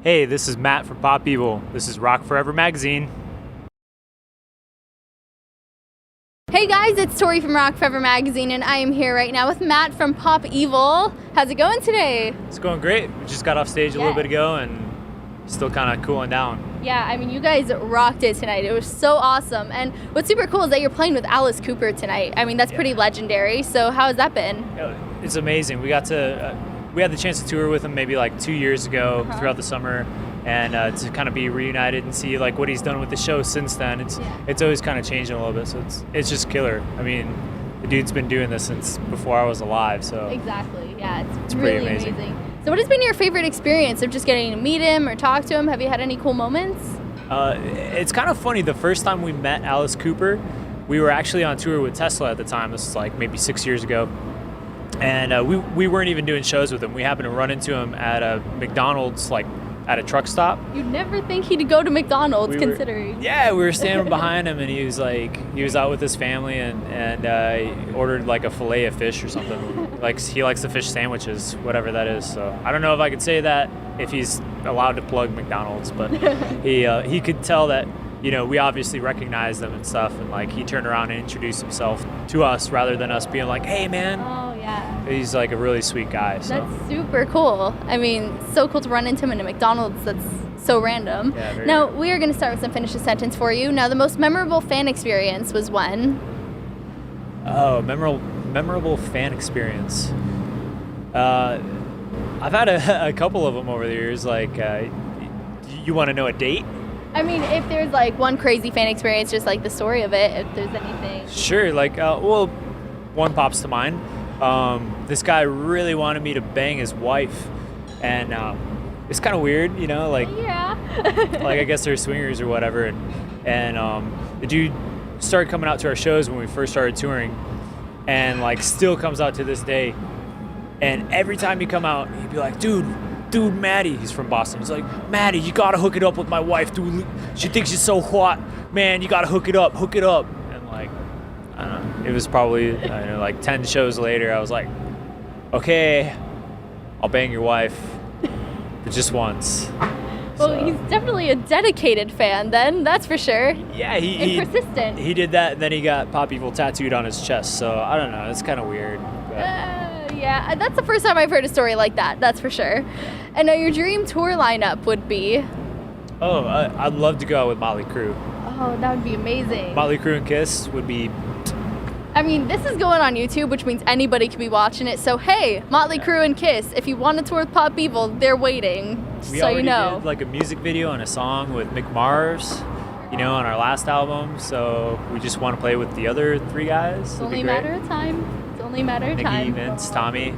Hey, this is Matt from Pop Evil. This is Rock Forever Magazine. Hey guys, it's Tori from Rock Forever Magazine, and I am here right now with Matt from Pop Evil. How's it going today? It's going great. We just got off stage a little bit ago and still kind of cooling down. Yeah, I mean, you guys rocked it tonight. It was so awesome. And what's super cool is that you're playing with Alice Cooper tonight. I mean, that's pretty legendary. So how has that been? It's amazing. We had the chance to tour with him maybe like 2 years ago throughout the summer, and to kind of be reunited and see like what he's done with the show since then. It's always kind of changing a little bit, so it's just killer. I mean, the dude's been doing this since before I was alive, so exactly. Yeah, it's really really amazing. So what has been your favorite experience of just getting to meet him or talk to him? Have you had any cool moments? It's kind of funny. The first time we met Alice Cooper, we were actually on tour with Tesla at the time. This was like maybe 6 years ago. And we weren't even doing shows with him. We happened to run into him at a McDonald's, like at a truck stop. You'd never think he'd go to McDonald's, considering. Yeah, we were standing behind him, and he was out with his family, and he ordered like a fillet of fish or something. Like he likes the fish sandwiches, whatever that is. So I don't know if I could say that if he's allowed to plug McDonald's, but he could tell that, you know, we obviously recognized them and stuff, and like he turned around and introduced himself to us rather than us being like, "Hey, man." Oh yeah. He's like a really sweet guy. So. That's super cool. I mean, so cool to run into him in a McDonald's. That's so random. Yeah, now, we are going to start with some finish a sentence for you. Now, the most memorable fan experience was when? Oh, memorable fan experience. I've had a couple of them over the years. Like, you want to know a date? I mean, if there's like one crazy fan experience, just like the story of it, if there's anything. Sure. Like, well, one pops to mind. This guy really wanted me to bang his wife, and it's kind of weird, you know, like, like I guess they're swingers or whatever, and the dude started coming out to our shows when we first started touring, and like still comes out to this day, and every time he come out, he'd be like, dude, Maddie, he's from Boston, he's like, Maddie, you gotta hook it up with my wife, dude, she thinks she's so hot, man, you gotta hook it up, and like, I don't know, it was probably, I don't know, like 10 shows later, I was like, okay, I'll bang your wife, but just once. Well, so. He's definitely a dedicated fan then, that's for sure. Yeah, and persistent. He did that, and then he got Pop Evil tattooed on his chest, so I don't know, it's kind of weird. Yeah, that's the first time I've heard a story like that, that's for sure. And now your dream tour lineup would be? Oh, I'd love to go out with Motley Crue. Oh, that would be amazing. Motley Crue and Kiss would be... I mean, this is going on YouTube, which means anybody could be watching it. So, hey, Motley Crue and Kiss, if you want to tour with Pop Evil, they're waiting, so you know. We did like a music video and a song with Mick Mars, you know, on our last album. So we just want to play with the other three guys. It's only a matter of time. It's only a matter of time. Nikki, Vince, Tommy,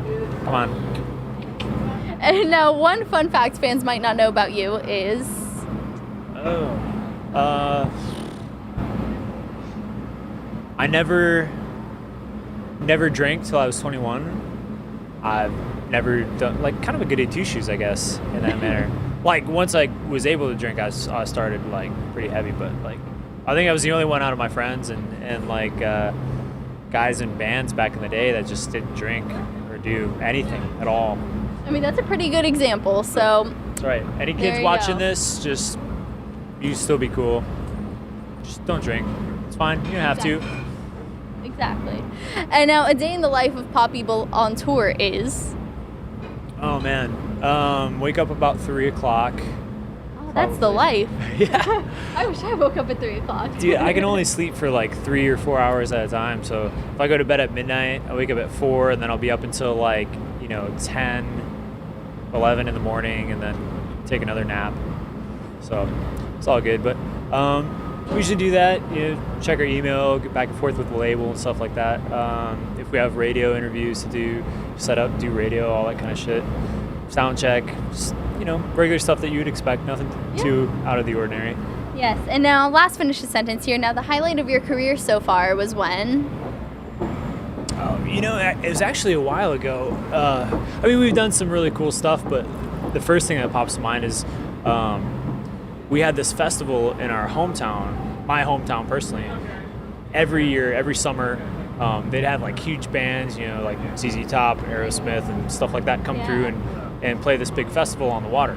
come on. And now, one fun fact fans might not know about you is... I never drank till I was 21. I've never done, like, kind of a goody two-shoes, I guess, in that manner. Like, once I was able to drink, I started, like, pretty heavy, but, like, I think I was the only one out of my friends and like, guys in bands back in the day that just didn't drink or do anything at all. I mean, that's a pretty good example, so... That's right. Any kids watching this, just, you still be cool. Just don't drink. It's fine. You don't have to. Exactly. And now, a day in the life of Pop Evil on tour is? Oh, man. Wake up about 3 o'clock. Oh, that's the life. Yeah. I wish I woke up at 3 o'clock. Dude, I can only sleep for like 3 or 4 hours at a time. So if I go to bed at midnight, I wake up at 4, and then I'll be up until like, 10, 11 in the morning, and then take another nap. So it's all good. But we usually do that, check our email, get back and forth with the label and stuff like that. If we have radio interviews to do, set up, do radio, all that kind of shit. Sound check, just, regular stuff that you would expect, nothing too out of the ordinary. Yes, and now last finish the sentence here. Now, the highlight of your career so far was when? It was actually a while ago. We've done some really cool stuff, but the first thing that pops to mind is we had this festival in our hometown, my hometown personally. Every year, every summer, they'd have like huge bands, like ZZ Top, Aerosmith, and stuff like that come through and play this big festival on the water.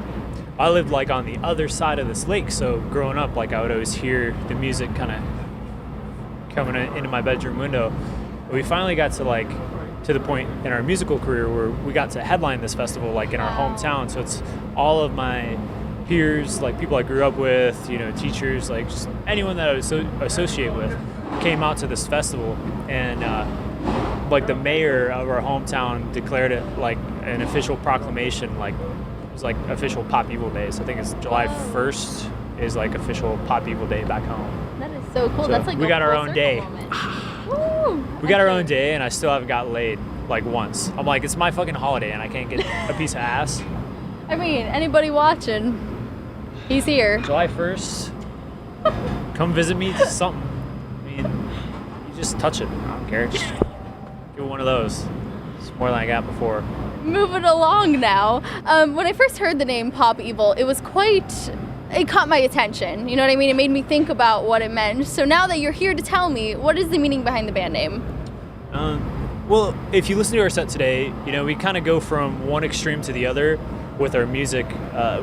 I lived like on the other side of this lake, so growing up, like I would always hear the music kind of coming into my bedroom window. But we finally got to the point in our musical career where we got to headline this festival like in our hometown. So it's all of my peers, like people I grew up with, teachers, like just anyone that I was associate with came out to this festival. And like the mayor of our hometown declared it like an official proclamation, like it was like official Pop Evil Day. So I think it's July 1st is like official Pop Evil Day back home. That is so cool. So That's like we got our own day. Woo! We got our own day, and I still haven't got laid like once. I'm like, it's my fucking holiday, and I can't get a piece of ass. I mean, anybody watching, he's here. July 1st, come visit me. Something. I mean, you just touch it. I don't care. Just give it one of those. It's more than I got before. Moving along now. When I first heard the name Pop Evil, it caught my attention. You know what I mean? It made me think about what it meant. So now that you're here to tell me, what is the meaning behind the band name? Well, if you listen to our set today, we kind of go from one extreme to the other with our music.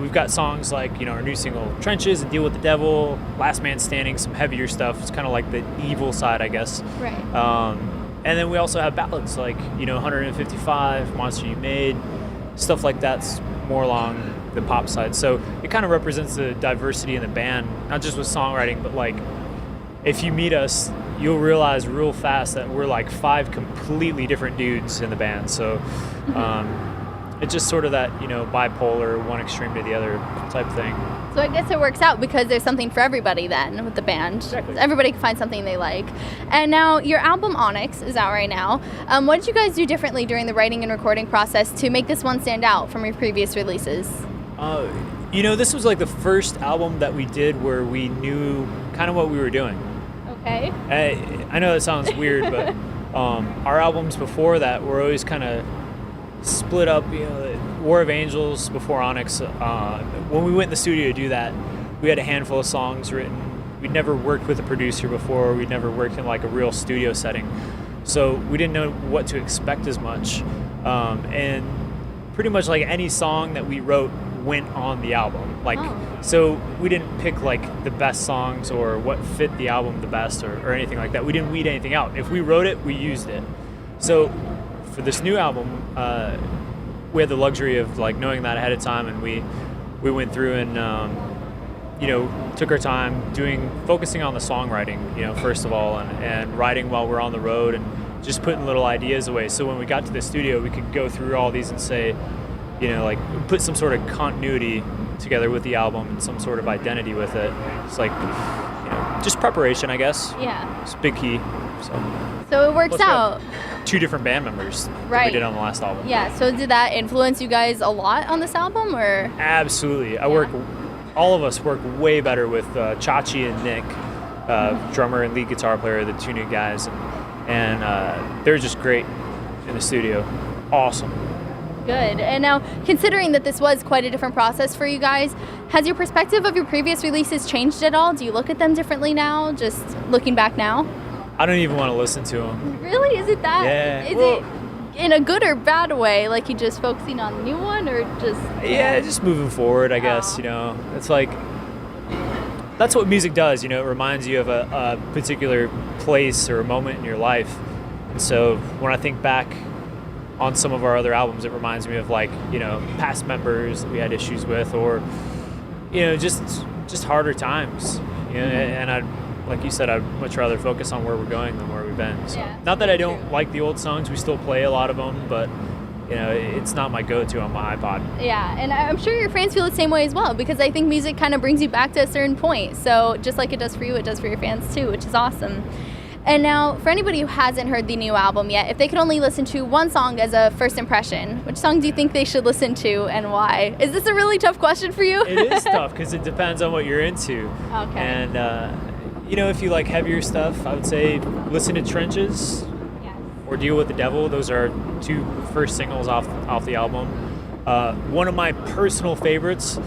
We've got songs like, our new single, Trenches and Deal with the Devil, Last Man Standing, some heavier stuff. It's kind of like the evil side, I guess. Right. And then we also have ballads like, 155, Monster You Made, stuff like that's more along the pop side. So it kind of represents the diversity in the band, not just with songwriting, but like if you meet us, you'll realize real fast that we're like 5 completely different dudes in the band. So it's just sort of that, bipolar, one extreme to the other type thing. So I guess it works out because there's something for everybody then with the band. Exactly. Everybody can find something they like. And now your album Onyx is out right now. What did you guys do differently during the writing and recording process to make this one stand out from your previous releases? This was like the first album that we did where we knew kind of what we were doing. Okay. I know that sounds weird, but our albums before that were always kind of split up. War of Angels before Onyx. When we went in the studio to do that, we had a handful of songs written. We'd never worked with a producer before. We'd never worked in like a real studio setting, so we didn't know what to expect as much. And pretty much like any song that we wrote went on the album. So we didn't pick like the best songs or what fit the album the best or anything like that. We didn't weed anything out. If we wrote it, we used it. So for this new album, we had the luxury of like knowing that ahead of time, and we went through and took our time focusing on the songwriting, first of all, and writing while we're on the road and just putting little ideas away. So when we got to the studio, we could go through all these and say, put some sort of continuity together with the album and some sort of identity with it. It's like, just preparation, I guess. Yeah. It's a big key. So it works out. 2 different band members Right. that we did on the last album. Yeah. So did that influence you guys a lot on this album, or? Absolutely. All of us work way better with Chachi and Nick, drummer and lead guitar player, the 2 new guys, and they're just great in the studio. Awesome. Good. And now, considering that this was quite a different process for you guys, has your perspective of your previous releases changed at all? Do you look at them differently now, just looking back now? I don't even want to listen to them. Really? Is it that? Yeah. Is it in a good or bad way? Like you just focusing on the new one, or just? Yeah, just moving forward, I guess. It's like that's what music does. It reminds you of a particular place or a moment in your life. And so when I think back on some of our other albums, it reminds me of like past members that we had issues with, or just harder times. And like you said, I'd much rather focus on where we're going than where we've been. So, not that I don't like the old songs, we still play a lot of them, but it's not my go-to on my iPod. Yeah, and I'm sure your fans feel the same way as well, because I think music kind of brings you back to a certain point. So just like it does for you, it does for your fans too, which is awesome. And now, for anybody who hasn't heard the new album yet, if they could only listen to one song as a first impression, which song do you think they should listen to and why? Is this a really tough question for you? It is tough because it depends on what you're into. Okay. And, if you like heavier stuff, I would say listen to Trenches or Deal with the Devil. Those are 2 first singles off the album. One of my personal favorites,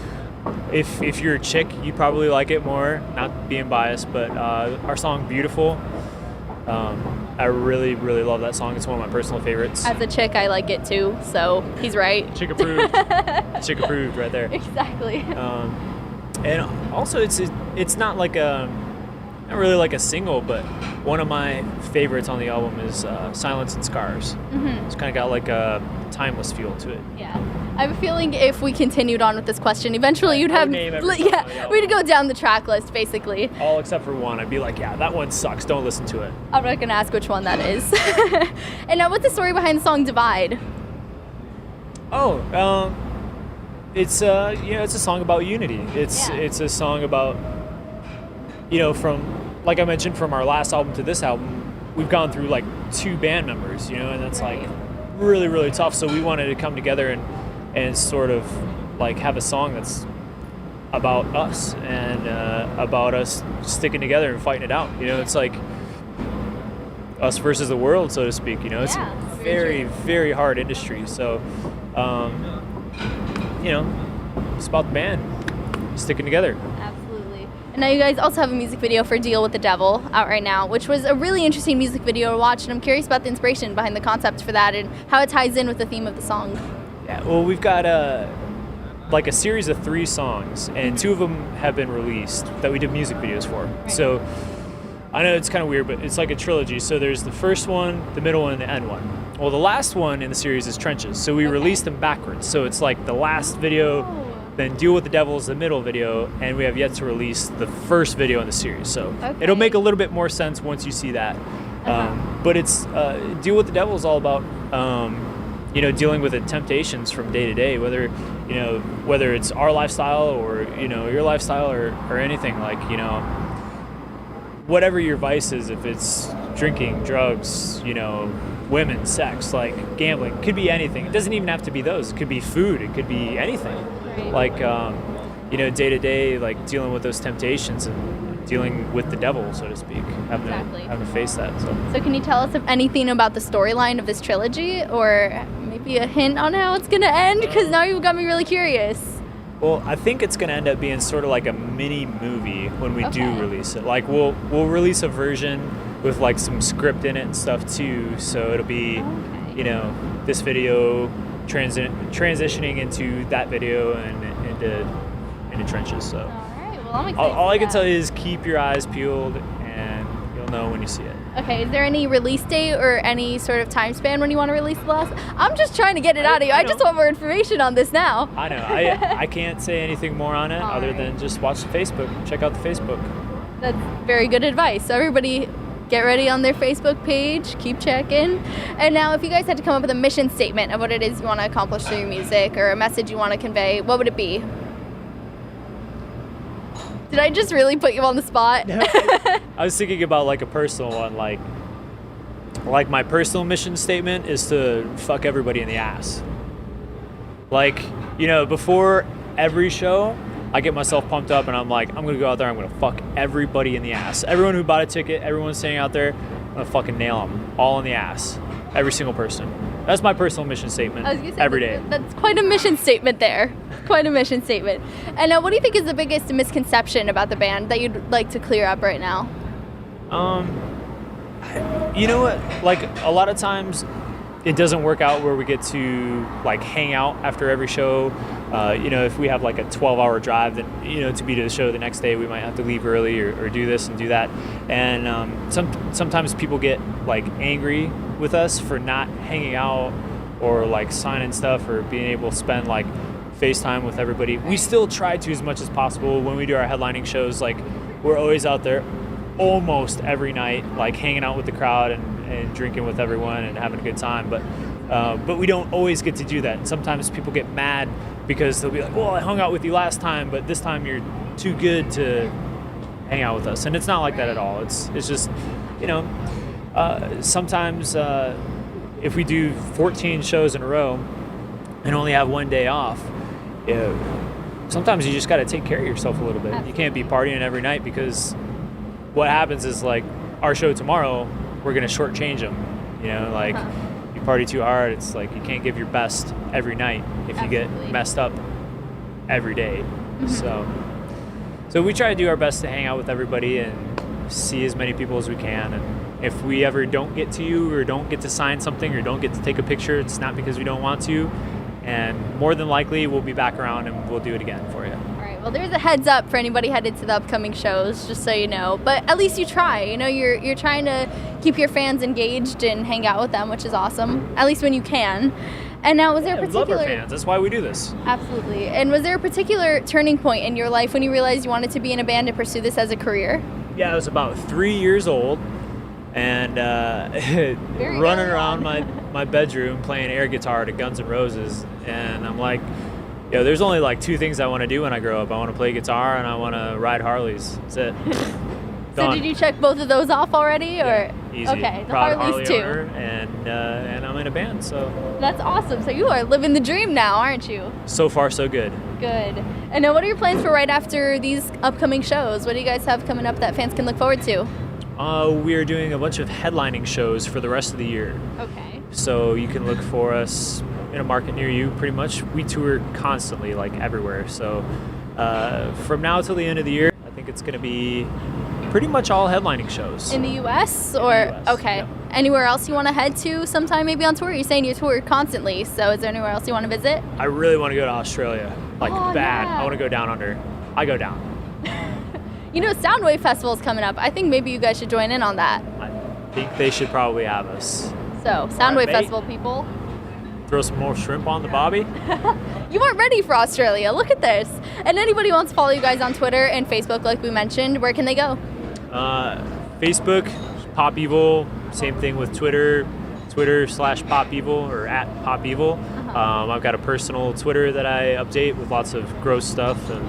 if you're a chick, you probably like it more, not being biased, but our song Beautiful. I really, really love that song. It's one of my personal favorites. As a chick, I like it too, so he's right. Chick approved. Chick approved right there. Exactly. And also, it's not like not really like a single, but one of my favorites on the album is Silence and Scars. Mm-hmm. It's kind of got like a timeless feel to it. Yeah. I have a feeling if we continued on with this question, eventually you'd have, we'd go down the track list, basically. All except for one. I'd be like, yeah, that one sucks. Don't listen to it. I'm not going to ask which one that is. And now, what's the story behind the song Divide? Oh, it's it's a song about unity. It's a song about, from, like I mentioned, from our last album to this album, we've gone through like 2 band members, and that's like really, really tough. So we wanted to come together and sort of like have a song that's about us and about us sticking together and fighting it out. It's like us versus the world, so to speak. It's a very, very hard industry. So, it's about the band sticking together. Absolutely. And now you guys also have a music video for Deal with the Devil out right now, which was a really interesting music video to watch. And I'm curious about the inspiration behind the concept for that and how it ties in with the theme of the song. Yeah, well, we've got a series of 3 songs, and 2 of them have been released that we did music videos for. Right. So I know it's kind of weird, but it's like a trilogy. So there's the first one, the middle one, and the end one. Well, the last one in the series is Trenches. So we released them backwards. So it's like the last video, then Deal with the Devil is the middle video, and we have yet to release the first video in the series. So it'll make a little bit more sense once you see that. But it's Deal with the Devil is all about dealing with the temptations from day to day, whether it's our lifestyle or your lifestyle or anything, like whatever your vice is, if it's drinking, drugs, women, sex, like gambling, could be anything. It doesn't even have to be those. It could be food. It could be anything. Like day to day, like dealing with those temptations and dealing with the devil, so to speak, having to face that. So can you tell us anything about the storyline of this trilogy, or maybe a hint on how it's gonna end? Because now you've got me really curious. Well, I think it's gonna end up being sort of like a mini movie when we do release it. Like we'll release a version with like some script in it and stuff too. So it'll be, this video transitioning into that video and into Trenches. So. Well, I'm excited all I can tell you is keep your eyes peeled, and you'll know when you see it. Okay, is there any release date or any sort of time span when you want to release the last? I'm just trying to get it out of you. I just want more information on this now. I know. I can't say anything more on it other than just watch the Facebook. Check out the Facebook. That's very good advice. So everybody get ready on their Facebook page. Keep checking. And now, if you guys had to come up with a mission statement of what it is you want to accomplish through your music or a message you want to convey, what would it be? Did I just really put you on the spot? No, I was thinking about like a personal one, like my personal mission statement is to fuck everybody in the ass. Like, before every show, I get myself pumped up and I'm like, I'm gonna go out there, I'm gonna fuck everybody in the ass. Everyone who bought a ticket, everyone staying out there, I'm gonna fucking nail them all in the ass. Every single person. That's my personal mission statement every day. That's quite a mission statement there. Quite a mission statement. And what do you think is the biggest misconception about the band that you'd like to clear up right now? You know what? Like, a lot of times it doesn't work out where we get to like hang out after every show. If we have like a 12-hour drive, then to be to the show the next day, we might have to leave early or do this and do that. And sometimes people get like angry with us for not hanging out or like signing stuff or being able to spend like FaceTime with everybody. We still try to as much as possible when we do our headlining shows. Like, we're always out there almost every night, like hanging out with the crowd and drinking with everyone and having a good time. But we don't always get to do that. And sometimes people get mad because they'll be like, well, I hung out with you last time, but this time you're too good to hang out with us. And it's not like that at all. It's just, sometimes if we do 14 shows in a row and only have one day off, sometimes you just got to take care of yourself a little bit. Absolutely. You can't be partying every night, because what happens is, like, our show tomorrow, we're going to shortchange them. You party too hard, it's like you can't give your best every night if you get messed up every day. Mm-hmm. So we try to do our best to hang out with everybody and see as many people as we can, If we ever don't get to you or don't get to sign something or don't get to take a picture, it's not because we don't want to. And more than likely, we'll be back around and we'll do it again for you. All right. Well, there's a heads up for anybody headed to the upcoming shows, just so you know. But at least you try. You know, you're trying to keep your fans engaged and hang out with them, which is awesome. At least when you can. And now, was there a particular... We love our fans. That's why we do this. Absolutely. And was there a particular turning point in your life when you realized you wanted to be in a band and pursue this as a career? Yeah, I was about 3 years old and running around my bedroom playing air guitar to Guns N' Roses. And I'm like, there's only like 2 things I want to do when I grow up. I want to play guitar and I want to ride Harleys. That's it. So did you check both of those off already? Or easy. Okay, the Proud Harleys Harley too. owner, and I'm in a band, so that's awesome. So you are living the dream now, aren't you? So far, so good. Good. And now, what are your plans for right after these upcoming shows? What do you guys have coming up that fans can look forward to? We're doing a bunch of headlining shows for the rest of the year. Okay. So you can look for us in a market near you. Pretty much, we tour constantly, like everywhere. So from now till the end of the year, I think it's going to be pretty much all headlining shows. In the U.S. or US, okay, yeah. Anywhere else you want to head to sometime, maybe on tour? You're saying you tour constantly, so is there anywhere else you want to visit? I really want to go to Australia, bad. Yeah. I want to go down under. I go down. You know, Soundwave Festival's coming up. I think maybe you guys should join in on that. I think they should probably have us. So, Soundwave mate. Festival people. Throw some more shrimp on the bobby. You weren't ready for Australia. Look at this. And anybody who wants to follow you guys on Twitter and Facebook, like we mentioned, where can they go? Facebook, Pop Evil. Same thing with Twitter. Twitter/Pop Evil or @Pop Evil. I've got a personal Twitter that I update with lots of gross stuff and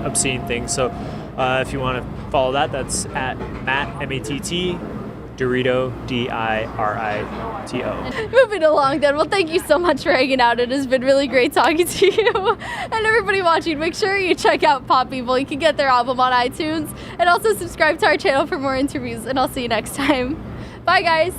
obscene things. So if you want to follow that, that's at Matt MATT DiRito DIRITO. Moving along then. Well, thank you so much for hanging out. It has been really great talking to you. And everybody watching, make sure you check out Pop Evil. You can get their album on iTunes. And also subscribe to our channel for more interviews. And I'll see you next time. Bye, guys.